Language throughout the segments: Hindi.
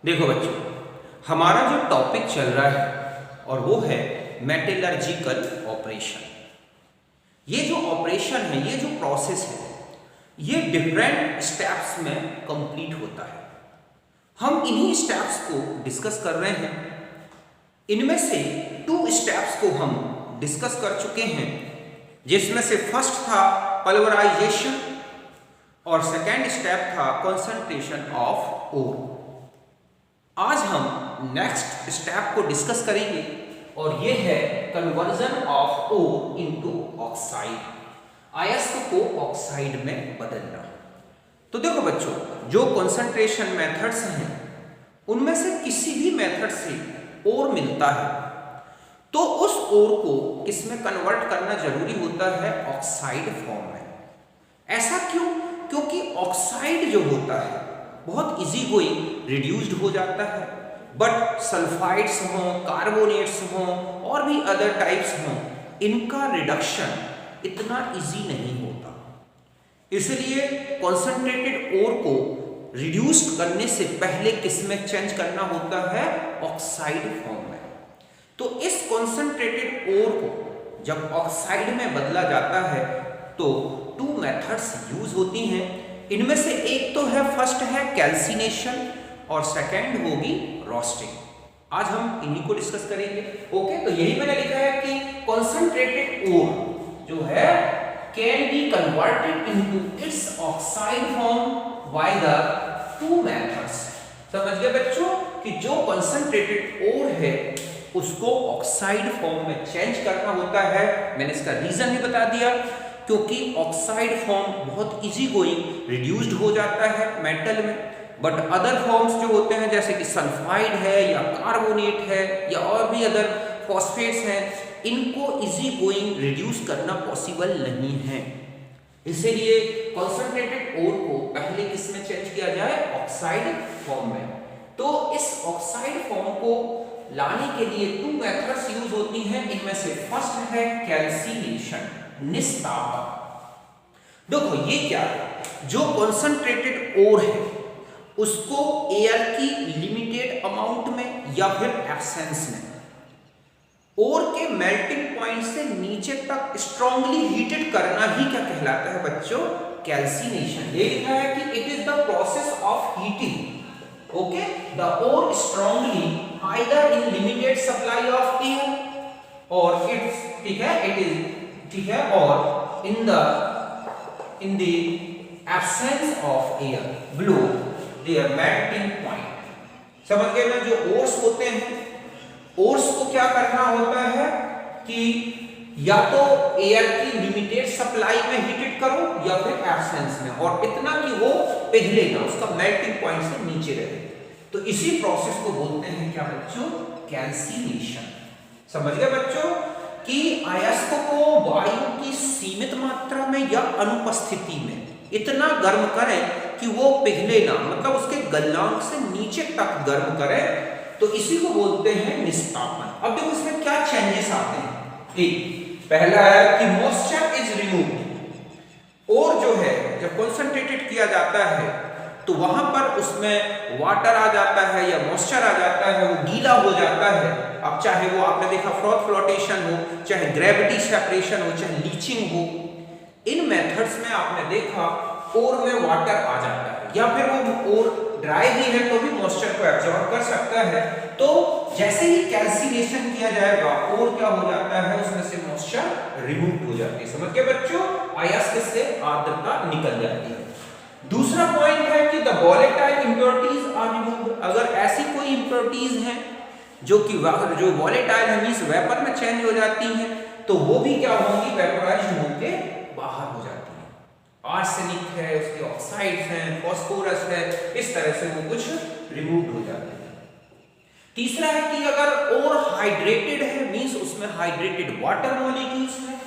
देखो बच्चों, हमारा जो टॉपिक चल रहा है और वो है मेटलर्जिकल ऑपरेशन। ये जो ऑपरेशन है, ये जो प्रोसेस है, ये डिफरेंट स्टेप्स में कंप्लीट होता है। हम इन्हीं स्टेप्स को डिस्कस कर रहे हैं। इनमें से 2 स्टेप्स को हम डिस्कस कर चुके हैं, जिसमें से फर्स्ट था पल्वराइजेशन और सेकेंड स्टेप था कंसंट्रेशन ऑफ ओर। आज हम नेक्स्ट स्टेप को डिस्कस करेंगे और ये है conversion of ore into oxide, अयस्क को ऑक्साइड में बदलना। तो देखो बच्चों, जो कंसंट्रेशन मेथड्स हैं उनमें से किसी भी मेथड से ओर मिलता है तो उस ओर को किसमें कन्वर्ट करना जरूरी होता है? ऑक्साइड फॉर्म में। ऐसा क्यों? क्योंकि ऑक्साइड जो होता है बहुत इजी गोइंग रिड्यूस्ड हो जाता है, बट सल्फाइड्स हों, कार्बोनेट्स हों और भी अदर टाइप्स हों, इनका रिडक्शन इतना इजी नहीं होता। इसलिए कॉन्सेंट्रेटेड ओर को रिड्यूस करने से पहले किसमें चेंज करना होता है? ऑक्साइड फॉर्म में। तो इस कॉन्सेंट्रेटेड ओर को जब ऑक्साइड में बदला जाता है तो 2 मेथड्स यूज होती हैं। इनमें से एक तो है, फर्स्ट है कैल्सिनेशन और सेकेंड होगी रोस्टिंग। आज हम इन्हीं को डिस्कस करेंगे। ओके, तो यही मैंने लिखा है कि कॉन्सेंट्रेटेड ओर जो है can be converted into its oxide form by the 2 methods. समझ गए बच्चों कि जो कॉन्सेंट्रेटेड ओर है उसको ऑक्साइड फॉर्म में चेंज करना होता है। मैंने इसका रीजन भी बता दिया, क्योंकि ऑक्साइड फॉर्म बहुत इजी गोइंग रिड्यूस्ड हो जाता है मेटल में, बट अदर फॉर्म्स जो होते हैं जैसे कि सल्फाइड है या कार्बोनेट है या और भी अदर फॉस्फेट्स हैं, इनको इजी गोइंग रिड्यूस करना पॉसिबल नहीं है। इसीलिए कॉन्सेंट्रेटेड ओर को पहले किस में चेंज किया जाए? ऑक्साइड फॉर्म में। तो इस ऑक्साइड फॉर्म को लाने के लिए 2 मेथड्स यूज होती हैं। इनमें से फर्स्ट है कैल्सिनेशन, निस्तापन। देखो ये क्या है, जो कॉन्सेंट्रेटेड ओर है उसको एयर की लिमिटेड अमाउंट में या फिर एब्सेंस में ओर के मेल्टिंग पॉइंट से नीचे तक स्ट्रांगली हीटेड करना ही क्या कहलाता है बच्चों? कैल्सिनेशन। ये लिखा है कि it is the process of heating okay the ore strongly either in limited supply of air और इट्स ठीक है इट इज ठीक है और in the absence of air below their melting point. समझ गए ना? जो ओर्स होते हैं, ओर्स को क्या करना होता है कि या तो एयर की लिमिटेड सप्लाई में हीटेड करो या फिर एब्सेंस में, और इतना कि वो पिघले ना, उसका मेल्टिंग पॉइंट से नीचे रहे। तो इसी प्रोसेस को बोलते हैं क्या बच्चों? कैल्सिनेशन। समझ गए बच्चों कि अयस्क को वायु की सीमित मात्रा में या अनुपस्थिति में इतना गर्म करें कि वो पिघले ना, मतलब उसके गलनांक से नीचे तक गर्म करें, तो इसी को बोलते हैं निस्तापन। अब देखो इसमें क्या चेंजेस आते हैं। एक पहला है कि मॉइस्चर इज रिमूव्ड। और जो है जब कंसंट्रेटेड किया जाता है तो वहां पर उसमें वाटर आ जाता है या मॉइस्चर आ जाता है, वो गीला हो जाता है। अब चाहे वो आपने देखा फ्रॉथ फ्लोटेशन हो, चाहे ग्रेविटी सेपरेशन हो, चाहे लीचिंग हो, इन मेथड्स में आपने देखा ओर में वाटर आ जाता है, या फिर वो ओर ड्राई भी है तो भी मॉइस्चर को एब्जॉर्ब कर सकता है। तो जैसे ही कैल्सिनेशन किया जाएगा और क्या हो जाता है? उसमें से मॉइस्चर रिमूव हो जाती है। समझ गए बच्चों? अयस्क से आर्द्रता निकल जाती है। दूसरा पॉइंट है कि the volatile impurities are removed. अगर ऐसी कोई इंप्योरिटीज हैं जो कि जो वोलेटाइल है मींस वेपर में चेंज हो जाती हैं, तो वो भी क्या होंगी? वेपोराइज्ड होकर बाहर हो जाती है। आर्सेनिक है, उसके ऑक्साइड्स हैं, फास्फोरस है, इस तरह से वो कुछ रिमूव हो जाते हैं। तीसरा है कि अगर ओर हाइड्रेटेड है मींस उसमें हाइड्रेटेड वाटर मॉलिक्यूल्स हैं,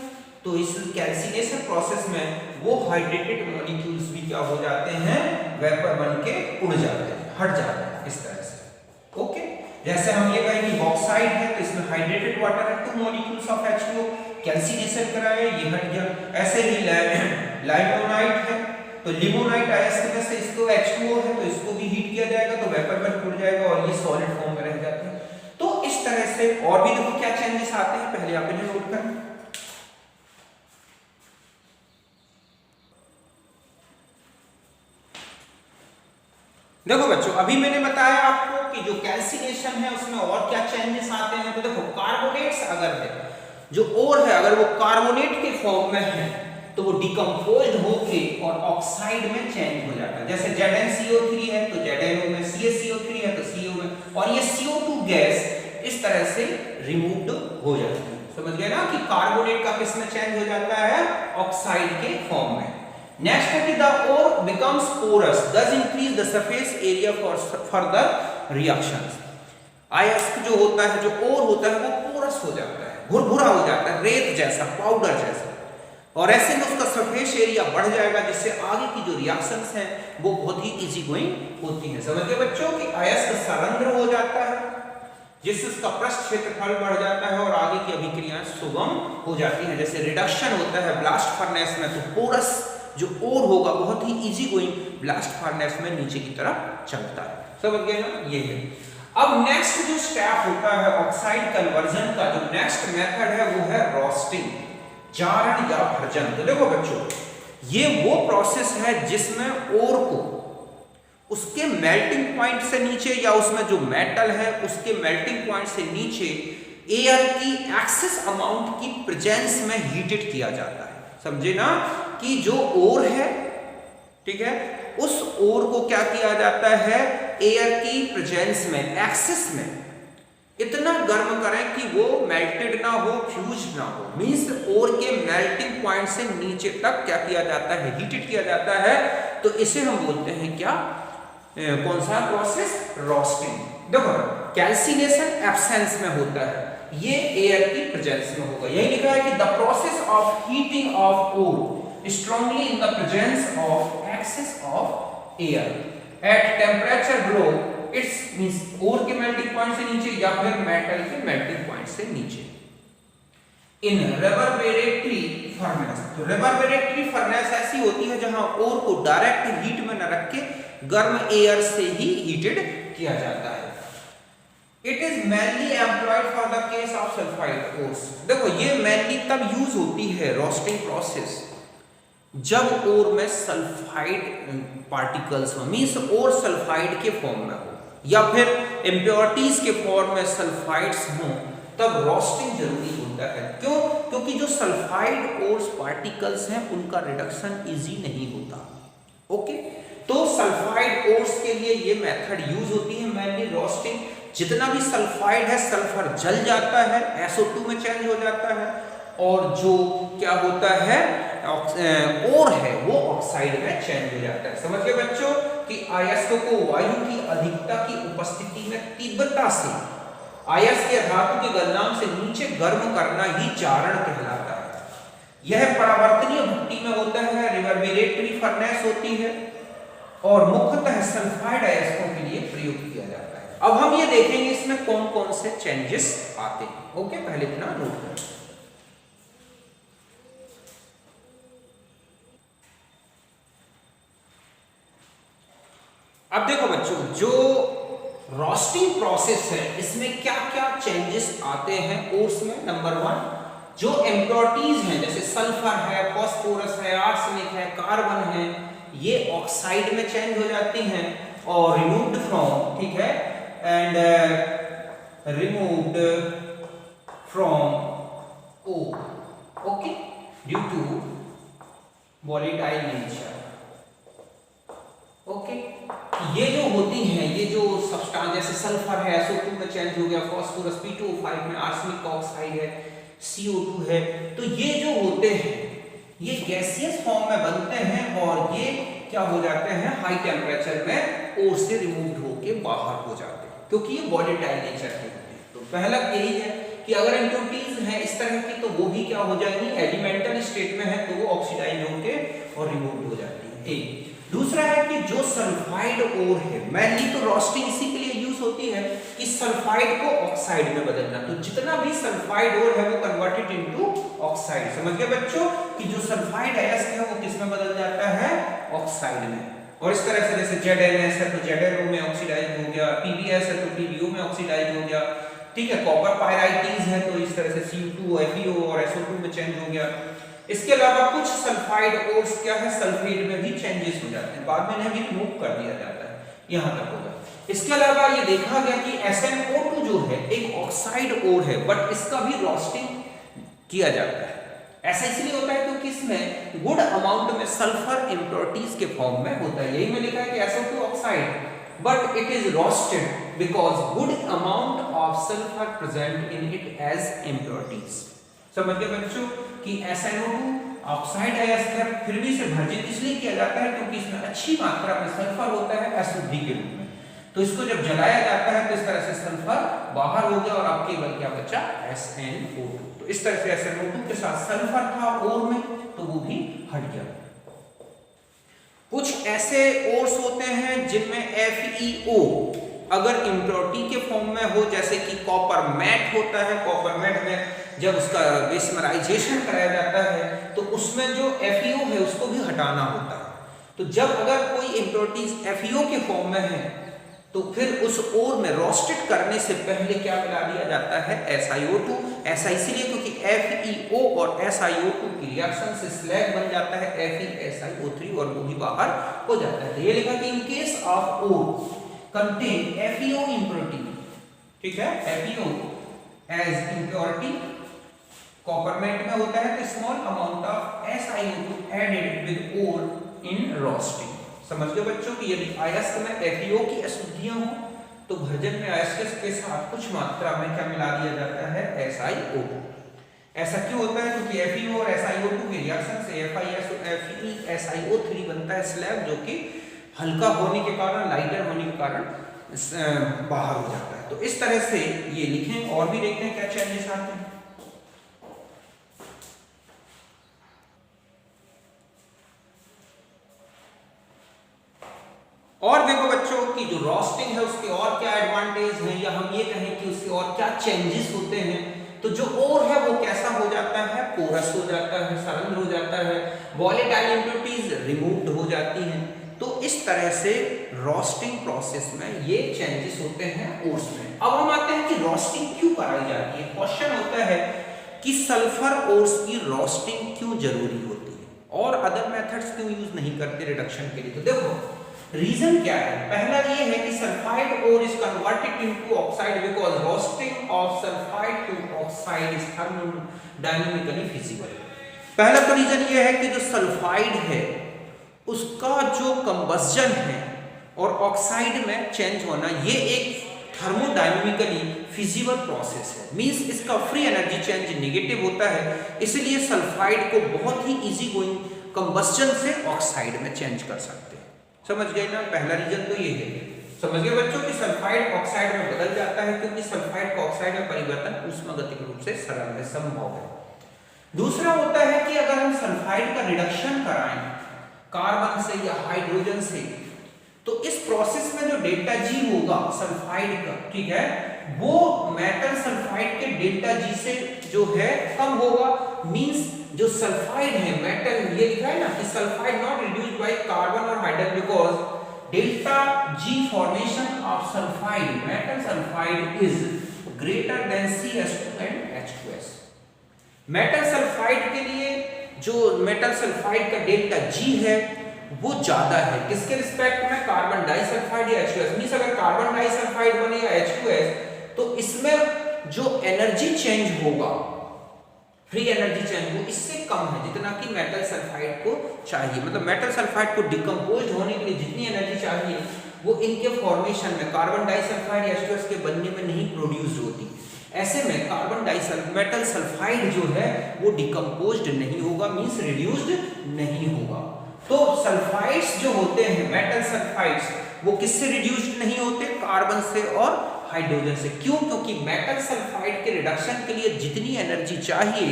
तो इस कैल्सिनेशन प्रोसेस में वो हाइड्रेटेड मॉलिक्यूल्स भी क्या हो जाते हैं? वेपर बन के उड़ जाते हैं, हट जाते हैं इस तरह से। ओके, जैसे हम ये कहें कि बॉक्साइड है तो इसमें हाइड्रेटेड वाटर है, 2 मॉलिक्यूल्स ऑफ H2O, कैल्सिनेशन कराए ये हट गया। ऐसे ही लाइमोनाइट है तो लिमोनाइट अयस्क में से इसको H2O है तो इसको भी हीट किया जाएगा तो वेपर बन उड़ जाएगा और और भी देखो क्या चेंजेस आते हैं, पहले आप इन्हें नोट करें। देखो बच्चों, अभी मैंने बताया आपको कि जो कैल्सिनेशन है उसमें और क्या चेंजेस आते हैं। तो देखो कार्बोनेट्स अगर है, जो ओर है अगर वो कार्बोनेट के फॉर्म में है तो वो डिकम्पोज्ड होके और ऑक्साइड में चेंज हो जाता है। जैसे ZnCO3 है तो ZnO में, CaCO3 है तो CO में, और ये CO2 गैस इस तरह से रिमूव्ड हो जाती है। समझ गए ना कि कार्बोनेट का किस में चेंज हो जाता है, ऑक्साइड के फॉर्म में। नेक्स्ट है कि the ore becomes porous, thus increase the surface area for further reactions। अयस्क जो होता है, जो ओर होता है, वो पोरस हो जाता है, भुरभुरा हो जाता है, रेत जैसा, पाउडर जैसा, और ऐसे में उसका सरफेस एरिया बढ़ जाएगा, जिससे आगे की जो रिएक्शंस हैं वो बहुत ही इजी गोइंग होती हैं। समझ गए बच्चों कि अयस्क सरंध्र हो जाता है, जिससे उसका पृष्ठ क्षेत्रफल बढ़ जाता है और आगे की अभिक्रियाएं सुगम हो जाती हैं। जैसे रिडक्शन होता है ब्लास्ट फर्नेस में, तो पोरस जो ओर होगा बहुत ही इजी गोइंग ब्लास्ट फर्नेस में नीचे की तरफ चलता है। समझ गए ना, ये है। अब नेक्स्ट जो स्टेप होता है ऑक्साइड कन्वर्जन का, जो नेक्स्ट मेथड है वो है रोस्टिंग, जारण या भर्जन। तो देखो बच्चों, ये वो प्रोसेस है जिसमें ओर को उसके मेल्टिंग पॉइंट से नीचे, या उसमें जो मेटल है उसके मेल्टिंग पॉइंट से नीचे एयर की एक्सेस अमाउंट की प्रेजेंस में हीटेड किया जाता है। समझे ना कि जो ओर है, ठीक है, उस ओर को क्या किया जाता है, एयर की प्रेजेंस में, एक्सेस में इतना गर्म करें कि वो मेल्टेड ना हो, फ्यूज ना हो। मींस ओर के मेल्टिंग पॉइंट से नीचे तक क्या किया जाता है, हीटेड किया जाता है। तो इसे हम बोलते हैं क्या, कौन सा प्रोसेस, रोस्टिंग। देखो कैल्सिनेशन एब्सेंस में होता है, ये एयर की प्रेजेंस में होगा। यही लिखा है कि the process of heating of ore strongly in the presence of excess of air at temperature below its, means ore के मेल्टिंग पॉइंट से नीचे या फिर मेटल के मेल्टिंग पॉइंट से नीचे। इन रेवर्बरेटरी फर्नेस, तो रेवर्बरेटरी फर्नेस ऐसी होती है जहां ओर को डायरेक्ट हीट में न रख के गर्म एयर से ही हीटेड किया जाता है। It is mainly employed for the case of sulphide ores. देखो ये मेनली तब यूज होती है रोस्टिंग प्रोसेस जब ओर में सल्फाइड पार्टिकल्स हो, मींस ओर सल्फाइड के फॉर्म में हो या फिर इम्प्योरिटीज के फॉर्म में सल्फाइड्स हों, तब रोस्टिंग जरूरी होता है। क्यों? क्योंकि जो सल्फाइड ओर्स पार्टिकल्स हैं उनका रिडक्शन इजी नहीं होता। ओके, तो सल्फाइड ओर्स के लिए ये मेथड यूज होती है मेनली रोस्टिंग। जितना भी सल्फाइड है सल्फर जल जाता है, SO2 में चेंज हो जाता है, और जो क्या होता है ओर है वो ऑक्साइड में चेंज हो जाता है। समझ गए बच्चों कि अयस्क को वायु की अधिकता की उपस्थिति में तीव्रता से अयस्क के धातु के गलनांक से नीचे गर्म करना ही जारण कहलाता है। यह परावर्तनीय भट्टी में होता है, रिवर्बरेटरी फर्नेस होती है, और मुख्यतः सल्फाइड अयस्कों के लिए प्रयोग किया जाता है। अब हम ये देखेंगे इसमें कौन कौन से चेंजेस आते हैं। ओके, पहले इतना नोट करें। अब देखो बच्चों, जो रोस्टिंग प्रोसेस है इसमें क्या क्या चेंजेस आते हैं ओर्स में। नंबर 1, जो इम्प्योरिटीज हैं जैसे सल्फर है, फास्फोरस है, आर्सेनिक है, कार्बन है, ये ऑक्साइड में चेंज हो जाती हैं और रिमूव्ड फ्रॉम, ठीक है, and removed from ore, okay, due to volatile nature. Okay, ये जो होती हैं, ये जो सब्सटेंस जैसे सल्फर है SO2 में चेंज हो गया, फास्फोरस P2O5 में, आर्सेनिक का ऑक्साइड है CO2 है, तो ये जो होते हैं ये गैसियस फॉर्म में बनते हैं और ये क्या हो जाते हैं, हाई टेम्परेचर में ओर से रिमूव होके बाहर हो जाते हैं, क्योंकि ये वोलेटाइल नेचर के होते हैं। तो पहला यही है कि अगर इम्प्योरिटीज हैं इस तरह की तो वो भी क्या हो जाएंगी, एलिमेंटल स्टेट में है तो वो ऑक्सीडाइज होके और रिमूव हो जाती है। एक दूसरा है कि जो सल्फाइड ओर है, मेनली तो रोस्टिंग इसी के लिए यूज होती है कि सल्फाइड को ऑक्साइड में बदलना। तो जितना भी सल्फाइड ओर है वो कन्वर्टेड इनटू ऑक्साइड। समझ गए बच्चों कि जो सल्फाइड अयस्क है वो किस में बदल जाता है, ऑक्साइड में। और इस तरह से जैसे ZnS है तो ZnO में ऑक्सीडाइज हो गया, PbS है तो PbO में ऑक्सीडाइज हो गया, ठीक है, कॉपर पायराइटीज है तो इस तरह से Cu2 FeO और SO2 में चेंज हो गया। इसके अलावा कुछ सल्फाइड ओर्स क्या है, सल्फेट में भी चेंजेस हो जाते हैं, बाद में इन्हें भी रिमूव कर दिया जाता है, यहां तक होगा। इसके अलावा ये देखा गया कि SnO2 जो है एक ऑक्साइड ओर है, बट इसका भी रोस्टिंग किया जाता है। ऐसा इसलिए होता है क्योंकि इसमें गुड अमाउंट में सल्फर इम्प्योरिटीज के फॉर्म में होता है। यही में लिखा है कि SO2 oxide but it is roasted because good amount of sulfur present in it as impurities। समझ गए बच्चों कि SnO2 ऑक्साइड है या फिर भी इसे भर्जित इसलिए किया जाता है क्योंकि इसमें अच्छी मात्रा में सल्फर होता है अशुद्धि के रूप में। तो इसको जब जलाया जाता है तो इस तरह से सल्फर बाहर हो गया और अब केवल क्या बचा, SnO2। तो इस तरह से SnO2 के साथ सल्फर था ओर में तो वो भी हट गया। कुछ ऐसे ओर्स होते हैं जिनमें FeO अगर इम्प्योरिटी के फॉर्म में हो, जैसे कि कॉपर मैट होता है, कॉपर मैट में जब उसका बेसमराइजेशन कराया जाता है तो उसमें जो FeO है उसको भी हटाना होता है। तो जब अगर कोई इम्प्योरिटीज FeO के फॉर्म में है तो फिर उस ओर में रोस्टेड करने से पहले क्या मिला दिया जाता है, SiO2। ऐसा इसलिए क्योंकि FeO और SiO2 की रिएक्शन से स्लैग बन जाता है FeSiO3 और वो भी बाहर हो जाता है। तो ये लिखा कि in case of ore contain FeO impurity, ठीक है, FeO as impurity copper matte में होता है तो small amount of SiO2 added with ore in roasting. समझ गए बच्चों कि यदि अयस्क में FeO की अशुद्धियां हो तो भर्जन में अयस्क के साथ कुछ मात्रा में क्या मिला दिया जाता है, SiO2। ऐसा क्यों होता है, क्योंकि FeO और SiO2 के रिएक्शन से FeSiO3 बनता है स्लैग, जो कि हल्का होने के कारण, लाइटर होने के कारण बाहर हो जाता है। तो इस तरह से ये लिखें और भी देखते हैं क्या चेंजेस आते हैं। और देखो बच्चों कि जो रोस्टिंग है उसके और क्या एडवांटेज हैं, या हम ये कहें कि उसके और क्या चेंजेस होते हैं। तो जो ओर है वो कैसा हो जाता है, पोरस हो जाता है, सरल हो जाता है, वॉलेटाइल इम्प्योरिटीज रिमूव्ड हो जाती हैं। तो इस तरह से रोस्टिंग प्रोसेस में ये चेंजेस होते हैं ओर्स में। अब हम आते हैं कि रोस्टिंग क्यों कराई जाती है। क्वेश्चन होता है कि सल्फर ओर्स की रोस्टिंग क्यों जरूरी होती है और अदर मेथड्स क्यों यूज नहीं करते रिडक्शन के लिए। तो देखो रीजन क्या है। पहला ये है कि sulphide ore is converted into oxide because roasting of sulphide to oxide is thermodynamically feasible. पहला तो रीजन ये है कि जो सल्फाइड है उसका जो कंबस्जन है और ऑक्साइड में चेंज होना, ये एक थर्मोडायनामिकली फिजिबल प्रोसेस है। मींस इसका फ्री एनर्जी चेंज नेगेटिव होता है, इसलिए सल्फाइड को बहुत ही इजी गोइंग कंबस्जन से ऑक्साइड में चेंज कर सकते हैं। समझ गए ना, पहला रीजन तो ये है। समझ गए बच्चों कि सल्फाइड ऑक्साइड में बदल जाता है क्योंकि सल्फाइड का ऑक्साइड में परिवर्तन ऊष्मागतिक रूप से सरल है, संभव है। दूसरा होता है कि अगर हम सल्फाइड का रिडक्शन कराएं कार्बन से या हाइड्रोजन से, तो इस प्रोसेस में जो डेल्टा जी होगा सल्फाइड का, ठीक है, वो मेटल सल्फाइड के डेल्टा जी से जो है कम होगा। मींस जो सल्फाइड है मेटल, ये लिखा है ना कि sulphide not reduced by carbon और hydrogen because delta G formation of sulphide metal sulphide is greater than CH2 and H2S। Metal sulphide के लिए जो मेटल सल्फाइड का डेल्टा जी है वो ज्यादा है, किसके रिस्पेक्ट में, कार्बन डाइसल्फाइड या H2S। मींस अगर कार्बन डाइसल्फाइड बने या H2S तो इसमें जो एनर्जी चेंज होगा, फ्री एनर्जी चेंज वो इससे कम है जितना कि मेटल सल्फाइड को चाहिए। मतलब मेटल सल्फाइड को डिकम्पोज होने के लिए जितनी एनर्जी चाहिए वो इनके फॉर्मेशन में कार्बन डाइसल्फाइड या H2S के बनने में नहीं प्रोड्यूस होती। ऐसे में कार्बन मेटल सल्फाइड जो है वो डिकम्पोज्ड नहीं होगा, मींस रिड्यूस्ड नहीं होगा। तो सल्फाइड्स जो होते हैं मेटल सल्फाइड्स वो किससे रिड्यूस्ड नहीं होते, कार्बन से और हाइड्रोजन से। क्यों? क्योंकि मेटल सल्फाइड के रिडक्शन के लिए जितनी एनर्जी चाहिए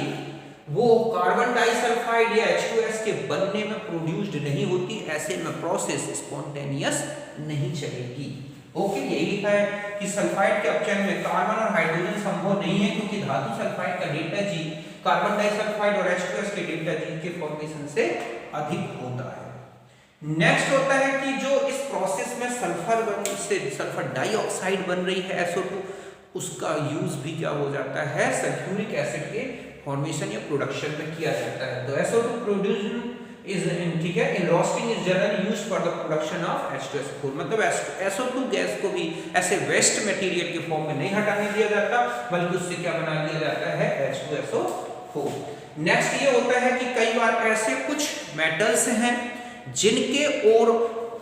वो कार्बन डाइसल्फाइड या H2S के बनने में प्रोड्यूस्ड नहीं होती। ऐसे में प्रोसेस स्पॉन्टेनियस नहीं चलेगी। ओके, यही लिखा है कि सल्फाइड के अपचयन में कार्बन और हाइड्रोजन संभव नहीं है क्योंकि धातु सल्फाइड का डेल्टा जी कार्बन डाइसल्फाइड और H2S के डेल्टा जी के फॉर्मेशन से अधिक होता है। नेक्स्ट होता है कि जो इस प्रोसेस में सल्फर डाइऑक्साइड बन रही है SO2, उसका यूज भी क्या हो जाता है, सल्फ्यूरिक एसिड के फॉर्मेशन या प्रोडक्शन में किया जाता है। तो SO2 प्रोड्यूस्ड इज ठीक है in roasting is generally used for the production of H2SO4। मतलब SO2 गैस को भी ऐसे वेस्ट मटेरियल के फॉर्म में नहीं हटाने दिया जाता, बल्कि उससे क्या बना दिया जाता है, H2SO4। नेक्स्ट ये होता है कि कई बार ऐसे कुछ मेटल्स हैं जिनके और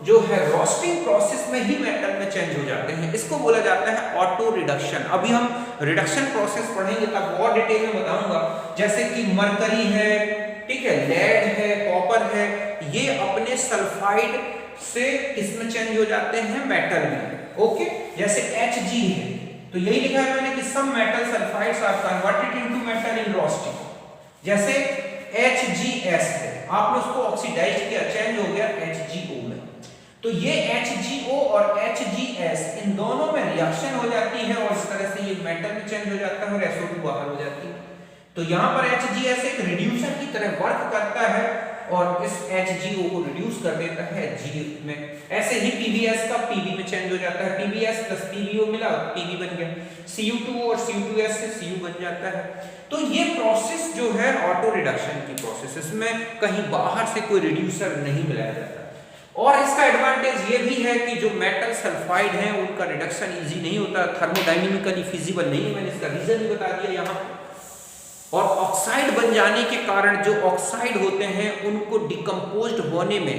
जो है रोस्टिंग प्रोसेस में ही मेटल में चेंज हो जाते हैं, इसको बोला जाता है ऑटो रिडक्शन। अभी हम रिडक्शन प्रोसेस पढ़ेंगे तब और डिटेल में बताऊंगा। जैसे कि मरकरी है, ठीक है, लेड है, कॉपर है, ये अपने सल्फाइड से किसमें चेंज हो जाते हैं, मेटल में। ओके, जैसे Hg है तो यही लिखा है मैंने कि some metal sulphides are converted into metal in roasting. जैसे HgS है, आपने उसको ऑक्सीडाइज किया, चेंज हो गया HgO में, तो ये HgO और HgS इन दोनों में रिएक्शन हो जाती है और इस तरह से ये मेटल में चेंज हो जाता है और SO2 बाहर हो जाती है। तो यहाँ पर HgS एक रिड्यूसर की तरह वर्क करता है और इस HgO को रिड्यूस कर देता है G में। ऐसे ही PbS का Pb में चेंज हो जाता है, PbS प्लस PbO मिला, Pb बन गया, Cu2 और Cu2S से Cu बन जाता है। तो ये प्रोसेस जो है ऑटो रिडक्शन की प्रोसेस, इसमें कहीं बाहर से कोई रिड्यूसर नहीं मिलाया जाता। और इसका एडवांटेज ये भी है कि जो मेटल सल्फाइड हैं उनका रिडक्शन इजी नहीं होता, थर्मोडायनेमिकली फिजिबल नहीं है, मैंने इसका रीजन भी बता दिया यहाँ। और ऑक्साइड बन जाने के कारण जो ऑक्साइड होते हैं उनको डिकम्पोज्ड होने में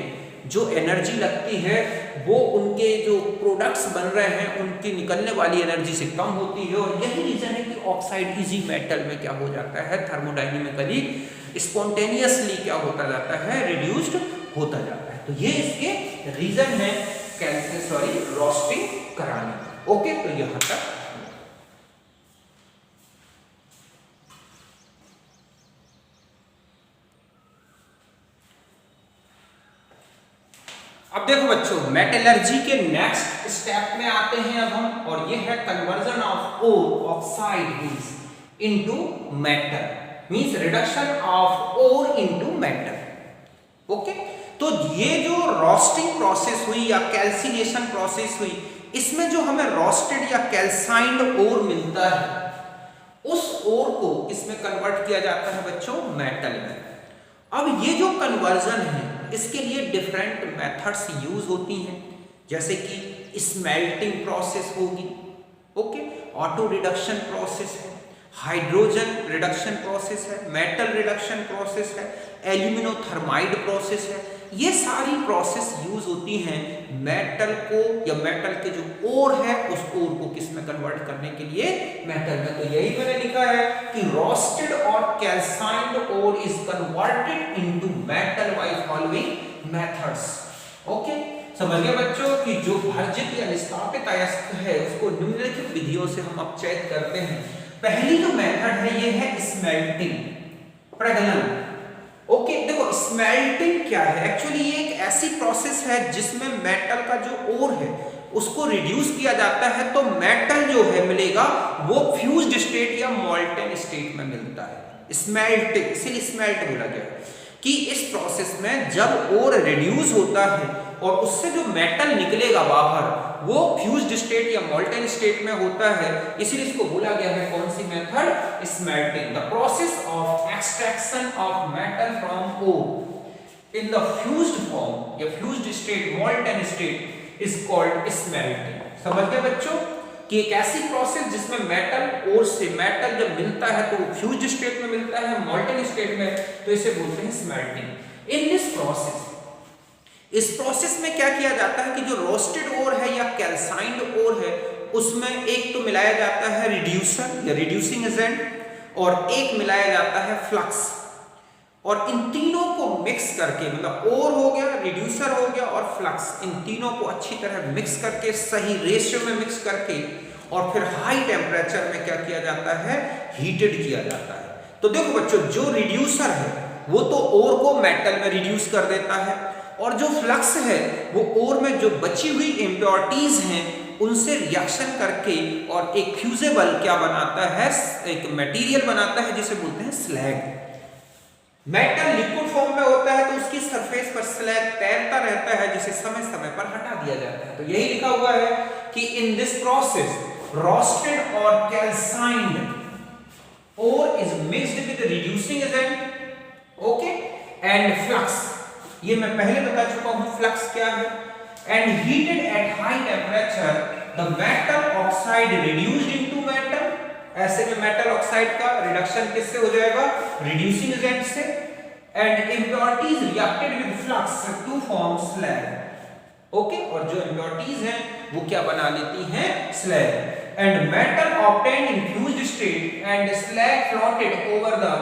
जो एनर्जी लगती है वो उनके जो प्रोडक्ट्स बन रहे हैं उनकी निकलने वाली एनर्जी से कम होती है। और यही रीजन है कि ऑक्साइड इजी मेटल में क्या हो जाता है, थर्मोडायनेमिकली स्पॉन्टेनियसली क्या होता जाता है, रिड्यूस्ड होता जाता है। तो ये इसके रीजन है रोस्टिंग कराने। ओके, तो यहां तक। अब देखो बच्चों, मेटलर्जी के नेक्स्ट स्टेप में आते हैं अब हम, और ये है conversion of ore oxide means into metal, means reduction of ore into metal. Okay, तो ये जो रोस्टिंग प्रोसेस हुई या कैल्सिनेशन प्रोसेस हुई, इसमें जो हमें रोस्टेड या कैल्साइंड ओर मिलता है उस ओर को इसमें कन्वर्ट किया जाता है बच्चों मेटल में। अब ये जो कन्वर्जन है इसके लिए डिफरेंट मेथड्स यूज होती हैं, जैसे कि स्मेल्टिंग प्रोसेस होगी, ओके, ऑटो रिडक्शन प्रोसेस है, हाइड्रोजन रिडक्शन प्रोसेस है, मेटल रिडक्शन प्रोसेस है, एल्यूमिनोथर्माइड प्रोसेस है। ये सारी प्रोसेस यूज होती हैं मेटल को या मेटल के जो ओर है उस ओर को किस में कन्वर्ट करने के लिए, मेटल में। तो यही मैंने लिखा है कि रोस्टेड और calcined ore is converted into metal by following methods. Okay, समझ गए बच्चों कि जो भर्जित या निष्कापित अयस्क है उसको निम्नलिखित विधियों से हम अपचयित करते हैं। पहली जो मेथड है ये है स्मेल्टिंग, प्रगलन। ओके, देखो स्मेल्टिंग क्या है, एक्चुअली ये एक ऐसी प्रोसेस है जिसमें मेटल का जो ओर है उसको रिड्यूस किया जाता है, तो मेटल जो है मिलेगा वो फ्यूज्ड स्टेट या मोल्टन स्टेट में मिलता है। स्मेल्ट, इसीलिए स्मेल्ट बोला गया कि इस प्रोसेस में जब ओर रिड्यूस होता है और उससे जो मेटल निकलेगा बाहर वो फ्यूज्ड स्टेट या मोल्टन स्टेट में होता है, इसीलिए इसको बोला गया है कौन सी method, smelting. The process of extraction of metal from ore in the fused form या fused state, molten state is called smelting. समझ गए बच्चों कि एक ऐसी प्रोसेस जिसमें मेटल ओर से मेटल जब मिलता है तो फ्यूज्ड स्टेट में मिलता है, मोल्टन स्टेट में, तो इसे बोलते हैं स्मेल्टिंग। इन दिस प्रोसेस, इस प्रोसेस में क्या किया जाता है कि जो रोस्टेड ओर है या कैल्साइंड ओर है उसमें एक तो मिलाया जाता है रिड्यूसर या रिड्यूसिंग एजेंट और एक मिलाया जाता है फ्लक्स, और इन तीनों को मिक्स करके, मतलब ओर हो गया, रिड्यूसर हो गया और फ्लक्स, इन तीनों को अच्छी तरह मिक्स करके सही रेशियो में मिक्स करके और फिर हाई टेम्परेचर में क्या किया जाता है, हीटेड किया जाता है। तो देखो बच्चों, जो रिड्यूसर है वो तो ओर को मेटल में रिड्यूस कर देता है और जो फ्लक्स है वो ओर में जो बची हुई इम्प्योरिटीज हैं उनसे रिएक्शन करके और एक फ्यूजेबल क्या बनाता है, एक मटेरियल बनाता है जिसे बोलते हैं स्लैग। मेटल लिक्विड फॉर्म में होता है तो उसकी सरफेस पर स्लैग तैरता रहता है जिसे समय समय पर हटा दिया जाता है। तो यही लिखा हुआ है कि in this process roasted or calcined ore is mixed with reducing agent, okay, and flux. ये मैं पहले बता चुका हूं फ्लक्स क्या है. And heated at high temperature the metal oxide reduced into metal. ऐसे में मेटल ऑक्साइड का रिडक्शन किससे हो जाएगा? रिड्यूसिंग एजेंट से. And impurities reacted with flux to form slag. Okay, और जो इम्प्योरिटीज हैं वो क्या बना लेती हैं? Slag. And metal obtained in fused state and slag floated over the,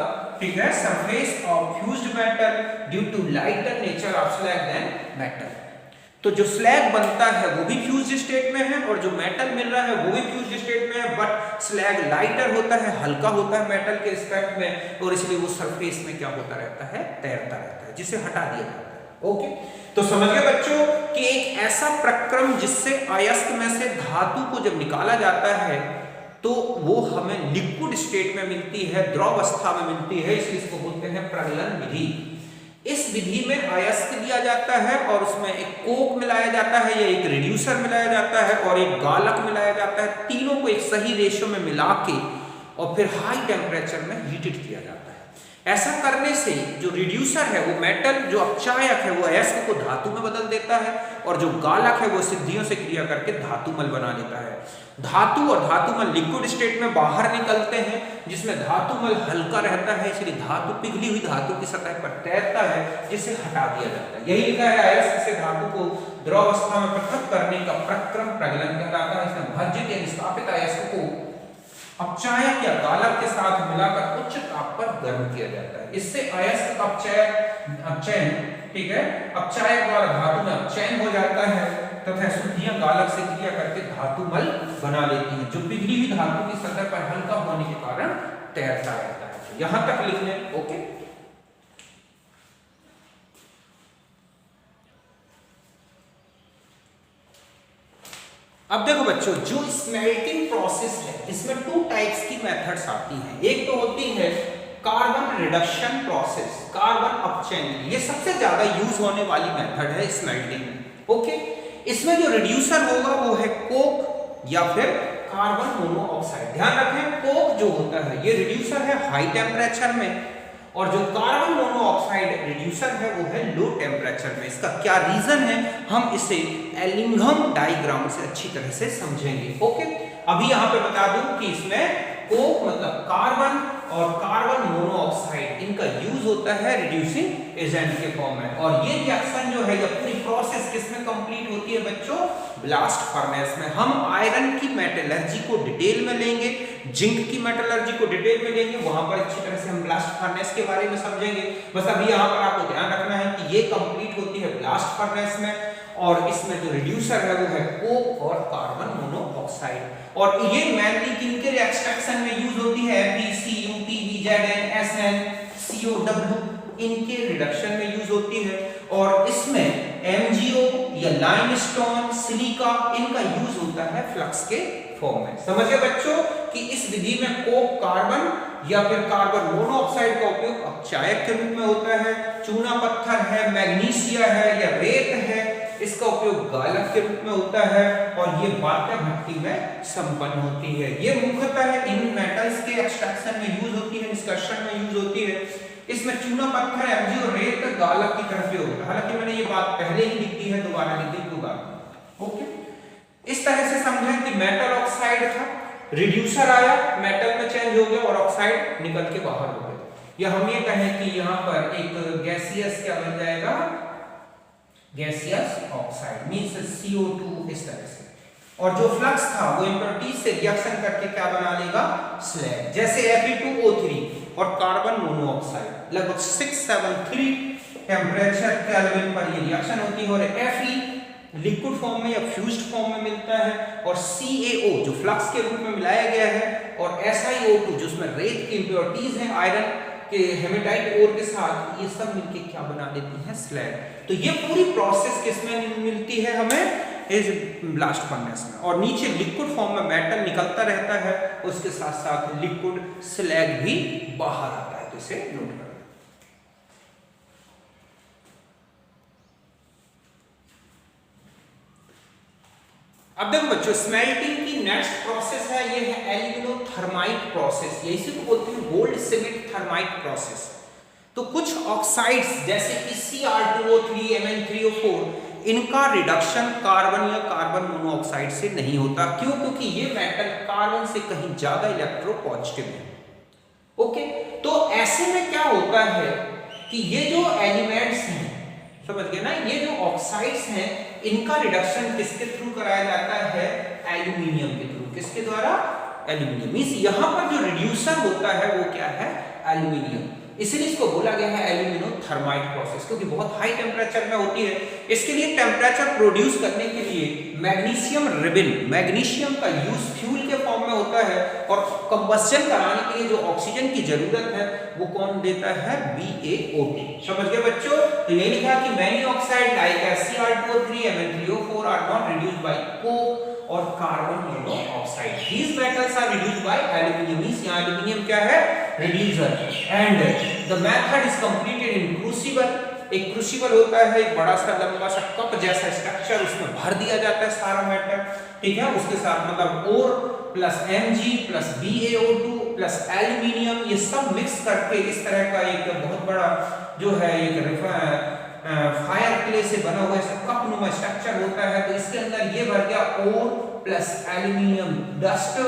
ठीक है, surface of fused metal due to lighter nature of slag then metal. तो जो स्लैग बनता है वो भी फ्यूज्ड स्टेट में है और जो मेटल मिल रहा है वो भी फ्यूज्ड स्टेट में है, बट स्लैग लाइटर होता है, हल्का होता है मेटल के रिस्पेक्ट में, और इसलिए वो सरफेस में क्या होता रहता है? तैरता रहता है, जिसे हटा दिया जाता है. ओके, तो समझ गए बच्चों कि एक ऐसा प्रक्रम जिससे अयस्क में से धातु को जब निकाला जाता है तो वो हमें लिक्विड स्टेट में मिलती है, द्रव अवस्था में मिलती है, इसलिए इसको बोलते हैं प्रगलन विधि. इस विधि में अयस्क लिया जाता है और उसमें एक कोक मिलाया जाता है या एक रिड्यूसर मिलाया जाता है और एक गालक मिलाया जाता है. तीनों को एक सही रेशियो में मिला के और फिर हाई टेम्परेचर में हीटेड किया जाता है. ऐसा करने से जो रिड्यूसर है वो मेटल, जो अपचायक है वो अयस्क को धातु में बदल देता है और जो गालक है वो सिद्धियों से क्रिया करके धातुमल बना लेता है. धातु और धातुमल लिक्विड स्टेट में बाहर निकलते हैं जिसमें धातुमल हल्का रहता है, इसलिए धातु पिघली हुई धातु की सतह पर तैरता है, जिसे हटा दिया जाता है. यही लिखा है अयस्क से धातु को द्रव अवस्था में पृथक करने का प्रक्रम प्रगलन कहलाता है. इसमें भज्जित या निष्कापित अयस्क को अपचायक या गालक के साथ मिलाकर उच्च ताप पर गर्म किया जाता है. इससे अयस्क का अपचयन, ठीक है, अपचायक द्वारा धातु में अपचयन हो जाता है तथा शुद्धियां गालक से क्रिया करके धातुमल बना लेती हैं, जो पिघली हुई धातु की सतह पर हल्का होने के कारण तैरता रहता है. तो यहां तक लिख लें. ओके, अब देखो बच्चों, जो स्मेल्टिंग प्रोसेस है इसमें 2 टाइप्स की मेथड्स आती हैं. एक तो होती है कार्बन रिडक्शन प्रोसेस, कार्बन अपचयन. ये सबसे ज्यादा यूज होने वाली मेथड है स्मेल्टिंग में. ओके, इसमें जो रिड्यूसर होगा वो है कोक या फिर कार्बन मोनोऑक्साइड. ध्यान रखें, कोक जो होता है ये रिड्यूसर है हाई टेम्परेचर में और जो कार्बन मोनोऑक्साइड रिड्यूसर है वो है लो टेम्परेचर में. इसका क्या रीजन है हम इसे एलिंघम डायग्राम से अच्छी तरह से समझेंगे. ओके, अभी यहाँ पे बता दूं कि इसमें कोक मतलब कार्बन और कार्बन मोनोऑक्साइड, इनका यूज होता है रिड्यूसिंग एजेंट के फॉर्म में. और ये रिएक्शन जो है, ये पूरी प्रोसेस किसमें कंप्लीट होती है बच्चों? ब्लास्ट फर्नेस में. हम आयरन की मेटलर्जी को डिटेल में लेंगे, जिंक की मेटलर्जी को डिटेल में लेंगे, वहां पर अच्छी तरह से हम ब्लास्ट फर्नेस के बारे में समझेंगे. बस अभी यहाँ पर आपको ध्यान रखना है कि ये कंप्लीट होती है ब्लास्ट फर्नेस में और इसमें जो रिड्यूसर है वो है कोक और कार्बन मोनोऑक्साइड. और ये मेनली किनके एक्सट्रैक्शन में यूज होती है? FeCU, PbZn, SN, COW, इनके रिडक्शन में यूज होती है. और इसमें MgO या लाइमस्टोन, सिलिका, इनका यूज होता है फ्लक्स के फॉर्म में. समझिए बच्चों कि इस विधि में कोक कार्बन या फिर कार्बन मोनोऑक्साइड का उपयोग अपचायक के रूप में होता है. चूना पत्थर है, मैग्नीशिया है या रेत है, इसका उपयोग गालक के रूप में होता है और ये बाध्य भट्टी में संपन्न होती है. ये मुख्यतः इन मेटल्स के एक्सट्रैक्शन में यूज होती है, निष्कर्षण में यूज होती है. इसमें चूना पत्थर, MgO, रेत गालक की तरफ भी होता है. हालांकि मैंने ये बात पहले ही लिख दी है, दोबारा लिख दी होगा. ओके, इस तरह से समझें कि मेटल ऑक्साइड था, रिड्यूसर आया, मेटल में चेंज हो गया और ऑक्साइड निकल के बाहर हो गया. या हम ये कहें कि यहाँ पर एक गैसियस क्या बन जाएगा? गैसियस ऑक्साइड मींस CO2 इस तरह से. और जो फ्लक्स था वो इम्प्योरिटीज से रिएक्शन करके क्या बना लेगा? स्लैग. जैसे Fe2O3 और कार्बन मोनोऑक्साइड लगभग 673 टेम्परेचर केल्विन पर ये रिएक्शन होती है और Fe लिक्विड फॉर्म में या फ्यूज्ड फॉर्म में मिलता है और CaO जो फ्लक्स के रूप में मिलाया गया है और SiO2 जिसमें रेत की इम्प्योरिटीज हैं आयरन के हेमेटाइट ओर के साथ, ये सब मिलके क्या बना देती हैं? स्लैग. तो ये पूरी प्रोसेस किसमें मिलती है हमें? इस ब्लास्ट फर्नेस में. और नीचे लिक्विड फॉर्म में मेटल निकलता रहता है, उसके साथ साथ लिक्विड स्लैग भी बाहर आता है. तो इसे नोट करें. अब देखो बच्चों, स्मेल्टिंग की नेक्स्ट प्रोसेस है, ये है एल्यूमिनोथर्माइट प्रोसेस, ये इसी को बोलते हैं गोल्ड सिमेंट थर्माइट प्रोसेस। तो कुछ ऑक्साइड्स जैसे कि Cr2O3, Mn3O4, इनका रिडक्शन कार्बन या कार्बन मोनोऑक्साइड से नहीं होता। क्यों? क्योंकि ये मेटल कार्बन से कहीं ज्यादा इलेक्ट्रोपॉजिटिव है। ओके, तो ऐसे में क्या होता है कि ये जो एलिमेंट्स हैं, समझ गए ना, ये जो ऑक्साइड्स हैं, इनका रिडक्शन किसके थ्रू कराया जाता है? एल्यूमिनियम के थ्रू। किसके द्वारा? एल्यूमिनियम। मींस यहां पर जो रिड्यूसर होता है वो क्या है? एल्यूमिनियम। इसलिए इसको बोला गया है एल्यूमिनोथर्माइट प्रोसेस, क्योंकि बहुत हाई टेम्परेचर में होती है। इसके लिए टेम्परेचर प्रोड्यूस करने के लिए मैग्नीशियम रिबिन, मैग्नीशियम का यूज फ्यूल के फॉर्म में होता है, और कंबस्शन कराने के लिए जो ऑक्सीजन की जरूरत है वो कौन देता है? BaO2। समझ गए बच्चों? तो ये लिखा कि many oxide like Cr2O3, Mn3O4 are not reduced by coke और carbon monoxide. These metals are reduced by aluminium। Means यहाँ एल्यूमिनियम क्या है? Reducer. And the method is completed in crucible. एक क्रूसिबल होता है, एक बड़ा सा लंबा सा कप जैसा स्ट्रक्चर, उसमें भर दिया जाता है सारा मेटल, ठीक है। उसके साथ मतलब ore plus Mg plus BaO2 plus aluminium, ये सब मिक्स करके इस तरह का एक बहुत बड़ा जो है एक फायर क्ले से बना हुआ ऐसा कप नुमा स्ट्रक्चर होता है। तो इसके अंदर ये भर गया ore plus aluminium dust,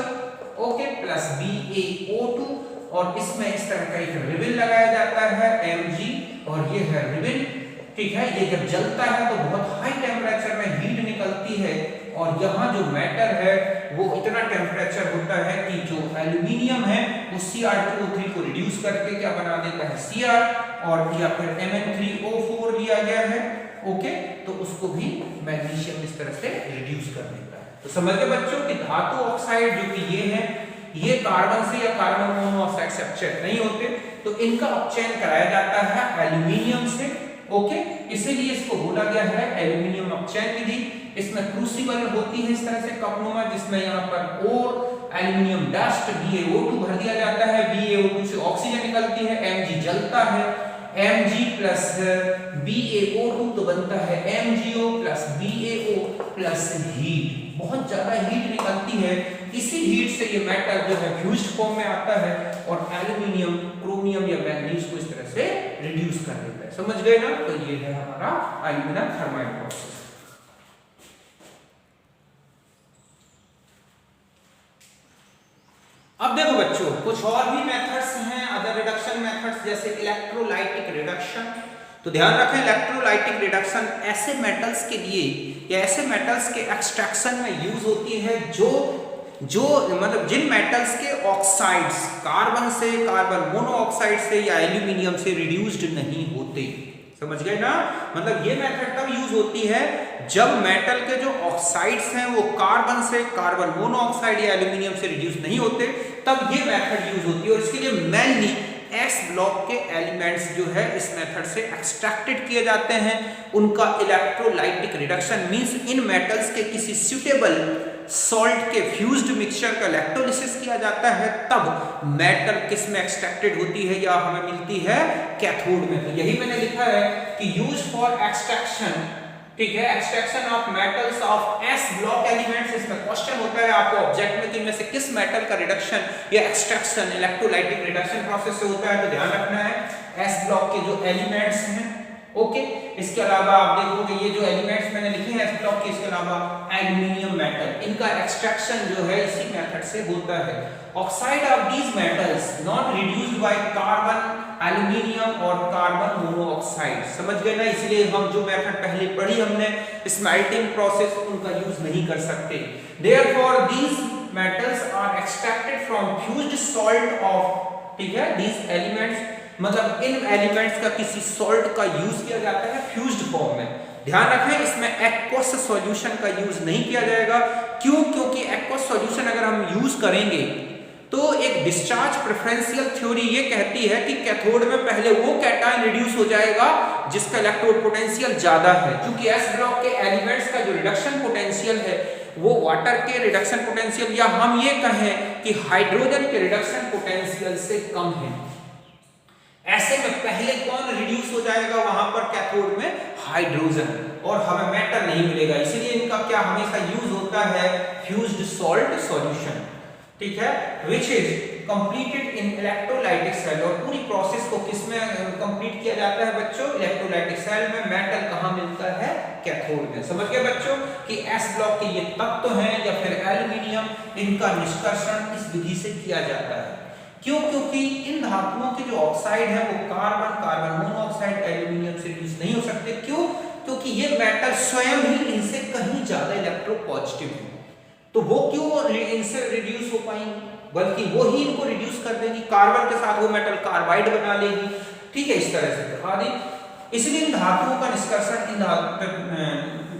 okay, plus BaO2, और इसमें इस तरह का एक रिबन लगाया जाता है Mg, और ये है रिबन, ठीक है। ये जब जलता है तो बहुत हाई टेम्परेचर में हीट निकलती है, और यहाँ जो मैटर है वो इतना टेम्परेचर होता है कि जो एल्यूमिनियम है वो Cr2O3 को रिड्यूस करके क्या बना देता है? Cr, और या फिर Mn3O4 लिया गया है, ओके, तो उसको भी मैग्नीशियम इस तरह से रिड्यूस कर देता है। तो समझ गए बच्चों कि धातु ऑक्साइड जो कि ये है, ये कार्बन से या कार्बन मोनोऑक्साइड से अपचयन नहीं होते, तो इनका अपचयन कराया जाता है एल्यूमिनियम से, ओके। इसीलिए इसको बोला गया है एल्यूमिनियम अपचयन विधि। इसमें क्रूसिबल होती है इस तरह से कपनुमा, जिसमें यहाँ पर ओर एल्यूमिनियम डस्ट BaO2 भर दिया जाता है, BaO2 से ऑक्सीजन निकलती है, Mg जलता है, Mg प्लस BaO2 तो बनता है MgO plus BaO plus heat, बहुत ज्यादा हीट निकलती है। इसी हीट से ये मेटल जो है फ्यूज्ड फॉर्म में आता है, और एल्यूमिनियम क्रोमियम या मैंगनीज को इस तरह से रिड्यूस कर देता है। समझ गए ना? तो ये है हमारा एल्यूमिनोथर्माइट प्रोसेस। अब देखो बच्चों, कुछ और भी मेथड्स हैं, अदर रिडक्शन मेथड्स, जैसे इलेक्ट्रोलाइटिक रिडक्शन। तो ध्यान रखें, इलेक्ट्रोलाइटिक रिडक्शन ऐसे मेटल्स के लिए या ऐसे मेटल्स के एक्सट्रैक्शन में यूज होती है जो मतलब जिन मेटल्स के ऑक्साइड्स कार्बन से, कार्बन मोनोऑक्साइड से या एल्यूमिनियम से रिड्यूस्ड नहीं होते। समझ गए ना? मतलब ये मेथड तब यूज होती है जब मेटल के जो ऑक्साइड्स हैं वो कार्बन से, कार्बन मोनोऑक्साइड या एल्यूमिनियम से रिड्यूस नहीं होते, तब ये मेथड यूज होती है। और इसके लिए मेनली S ब्लॉक के एलिमेंट्स जो है इस मेथड से एक्सट्रैक्टेड किए जाते हैं। उनका इलेक्ट्रोलाइटिक रिडक्शन मींस इन मेटल्स के किसी सुटेबल सॉल्ट के फ्यूज्ड मिक्सचर का इलेक्ट्रोलिसिस किया जाता है, तब मेटल किस में एक्सट्रैक्टेड होती है या हमें मिलती है? कैथोड में। तो यही मैंने लिखा है कि यूज फॉर एक्सट्रैक्शन, ठीक है, extraction of metals of S block elements. इसमें क्वेश्चन होता है आपको ऑब्जेक्ट में कि इनमें से किस मेटल का रिडक्शन या एक्सट्रैक्शन इलेक्ट्रोलाइटिक रिडक्शन प्रोसेस से होता है। तो ध्यान रखना है S ब्लॉक के जो एलिमेंट्स हैं, ओके। इसके अलावा आप देखोगे ये जो एलिमेंट्स मैंने लिखे हैं S ब्लॉक के, इसके अलावा एल्यूमिनियम मेटल, इनका एक्सट्रैक्शन जो है इसी मेथड से होता है। Oxide of these metals not reduced by carbon, aluminium और कार्बन मोनोऑक्साइड। समझ गए ना? इसलिए हम जो मेथड पहले पढ़ी हमने स्मेल्टिंग प्रोसेस, उनका यूज नहीं कर सकते। Therefore these metals are extracted from fused salt of, ठीक है, दीज एलिमेंट्स, मतलब इन एलिमेंट्स का किसी सॉल्ट का यूज किया जाता है फ्यूज्ड फॉर्म में। ध्यान रखें, इसमें एक्वस सॉल्यूशन का यूज नहीं किया जाएगा। क्यों? क्योंकि एक्वस सॉल्यूशन अगर हम यूज करेंगे तो एक डिस्चार्ज प्रेफरेंशियल थ्योरी ये कहती है कि कैथोड में पहले वो कैटायन रिड्यूस हो जाएगा जिसका इलेक्ट्रोड पोटेंशियल ज्यादा है। क्योंकि S ब्लॉक के एलिमेंट्स का जो रिडक्शन पोटेंशियल है वो वाटर के रिडक्शन पोटेंशियल, या हम ये कहें कि हाइड्रोजन के रिडक्शन पोटेंशियल से कम है। ऐसे में पहले कौन रिड्यूस हो जाएगा वहां पर कैथोड में? हाइड्रोजन, और हमें मेटल नहीं मिलेगा। इसीलिए इनका क्या हमेशा यूज होता होता है फ्यूज्ड सॉल्ट सॉल्यूशन, ठीक है, which is completed in electrolytic cell. और पूरी प्रोसेस को किसमें कंप्लीट किया जाता है बच्चों? इलेक्ट्रोलाइटिक सेल में। मेटल कहाँ मिलता है? कैथोड में। समझ गए बच्चों कि एस ब्लॉक के ये तत्व हैं या फिर एल्यूमिनियम, इनका निष्कर्षण इस विधि से किया जाता है। क्यों? क्योंकि इन धातुओं के जो ऑक्साइड है वो कार्बन मोनोऑक्साइड एल्यूमिनियम से रिड्यूस नहीं हो सकते। क्यों? क्योंकि ये मेटल स्वयं ही इनसे कहीं ज्यादा इलेक्ट्रोपॉजिटिव है, तो वो क्यों इनसे रिड्यूस हो पाएंगे, बल्कि वो ही इनको रिड्यूस कर देंगी। कार्बन के साथ वो मेटल कार्बाइड बना लेगी, ठीक है, इस तरह से आदि। इसलिए इन धातुओं का निष्कर्षण इन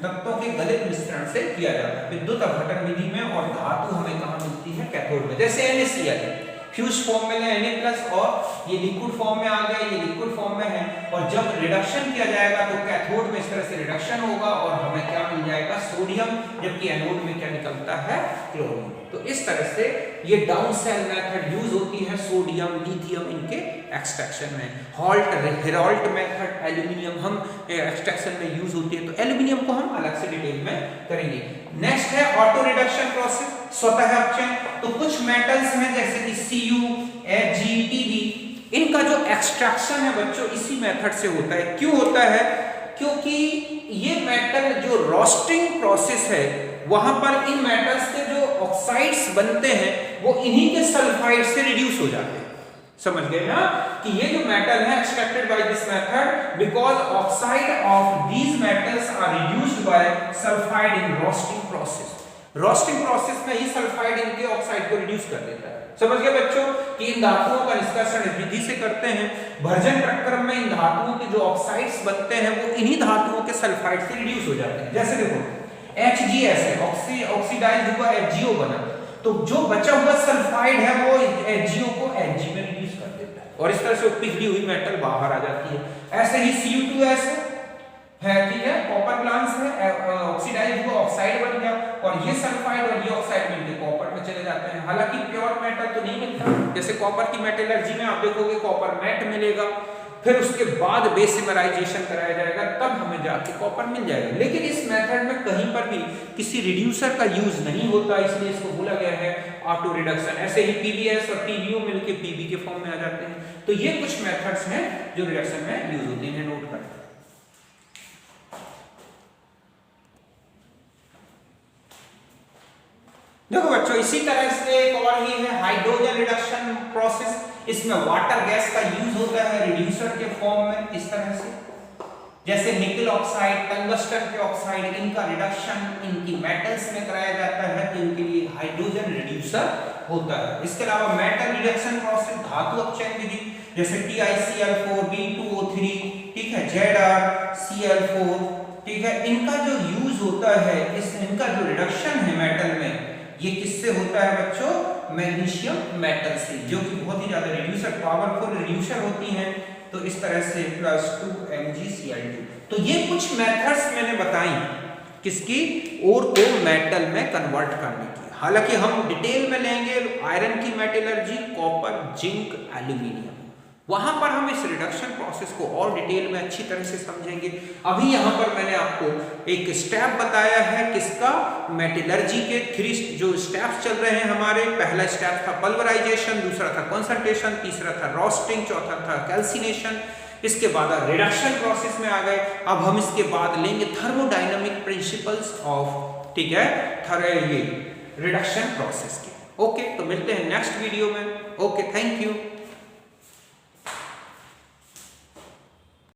तत्वों के गलित मिश्रण से किया जाता है विद्युत अपघटन विधि में। और धातु हमें कहाँ मिलती है? कैथोड में। जैसे NaCl फ्यूज फॉर्म में है Na+ और ये लिक्विड फॉर्म में आ गया, ये लिक्विड फॉर्म में है, और जब रिडक्शन किया जाएगा तो कैथोड में इस तरह से रिडक्शन होगा और हमें क्या मिल जाएगा? सोडियम, जबकि एनोड में क्या निकलता है? क्लोरीन। तो इस तरह से ये डाउन सेल मेथड यूज होती है सोडियम लिथियम इनके एक्सट्रैक्शन में। हेराल्ट मेथड एल्यूमिनियम हम एक्सट्रैक्शन में यूज होती है, तो एल्यूमिनियम को हम अलग से डिटेल में करेंगे। नेक्स्ट है ऑटो रिडक्शन प्रोसेस, स्वतः अपचयन। तो कुछ मेटल्स हैं जैसे कि Cu, Ag, Tb, इनका जो एक्सट्रैक्शन है बच्चों इसी मेथड से होता है। क्यों होता है? क्योंकि ये मेटल जो रोस्टिंग प्रोसेस है वहां पर इन मेटल्स के जो ऑक्साइड्स बनते हैं वो इन्हीं के सल्फाइड से रिड्यूस हो जाते हैं। समझ गए ना कि ये जो मेटल है extracted by this method because oxide of these metals are reduced by sulphide in roasting process. Roasting process में ही सल्फाइड इनके ऑक्साइड को रिड्यूस कर देता है। समझ गए बच्चों कि इन धातुओं का निष्कर्षण इस विधि से करते हैं। भर्जन प्रक्रम में इन धातुओं के जो ऑक्साइड्स बनते हैं वो इन्हीं धातुओं के सल्फाइड से रिड्यूस हो जाते हैं। जैसे देखो HgS है, ऑक्सीडाइज हुआ HgO बना, तो जो बचा हुआ सल्फाइड है वो HgO को Hg में रिड्यूस कर देता है और इस तरह से पिघली हुई मेटल बाहर आ जाती है। ऐसे ही Cu2S है, ठीक है, कॉपर ग्लांस है, ऑक्सीडाइज हुआ ऑक्साइड बन गया और ये सल्फाइड और ये ऑक्साइड मिलके कॉपर में चले जाते हैं। हालांकि प्योर मेटल तो नहीं मिलता, जैसे कॉपर की मेटलर्जी में आप देखोगे कॉपर मैट मिलेगा, फिर उसके बाद बेसिमराइजेशन कराया जाएगा, तब हमें जाके कॉपर मिल जाएगा। लेकिन इस मेथड में कहीं पर भी किसी रिड्यूसर का यूज नहीं होता, इसलिए इसको बोला गया है ऑटो रिडक्शन। ऐसे ही PbS और TbO मिलके Pb के फॉर्म में आ जाते हैं। तो ये कुछ मेथड्स हैं जो रिडक्शन में यूज होते हैं, नोट करते हैं। देखो बच्चों इसी तरह से एक और ही है हाइड्रोजन रिडक्शन प्रोसेस। इसमें वाटर गैस का यूज होता है रिड्यूसर के फॉर्म में, इस तरह से जैसे निकल ऑक्साइड, टंगस्टन के ऑक्साइड, इनका रिडक्शन इनकी मेटल्स में कराया जाता है, तो इनके लिए हाइड्रोजन रिड्यूसर होता है। इसके अलावा मेटल रिडक्शन प्रोसेस धातु अपचयन विधि, जैसे TiCl4, B2O3, ठीक है, ZrCl4, ठीक है, इनका जो यूज होता है, इनका जो रिडक्शन है मेटल में, ये किससे होता है बच्चों? मैग्नीशियम मेटल से, जो कि बहुत ही ज्यादा रिड्यूसर, पावरफुल रिड्यूसर होती हैं। तो इस तरह से +2 MgCl2। तो ये कुछ मेथड्स मैंने बताई किसकी? ओर को मेटल में कन्वर्ट करने की। हालांकि हम डिटेल में लेंगे आयरन की मेटलर्जी, कॉपर, जिंक, एल्यूमिनियम, वहां पर हम इस रिडक्शन प्रोसेस को और डिटेल में अच्छी तरह से समझेंगे। अभी यहाँ पर मैंने आपको एक स्टेप बताया है किसका? मेटलर्जी के 3 जो स्टेप्स चल रहे हैं हमारे। पहला स्टेप था पल्वराइजेशन, दूसरा था कंसंट्रेशन, तीसरा था रोस्टिंग, चौथा था कैल्सिनेशन। इसके बाद रिडक्शन प्रोसेस में आ गए। अब हम इसके बाद लेंगे थर्मोडायनामिक प्रिंसिपल्स ऑफ, ठीक है, ये रिडक्शन प्रोसेस के। ओके, तो मिलते हैं नेक्स्ट वीडियो में। Okay, thank you.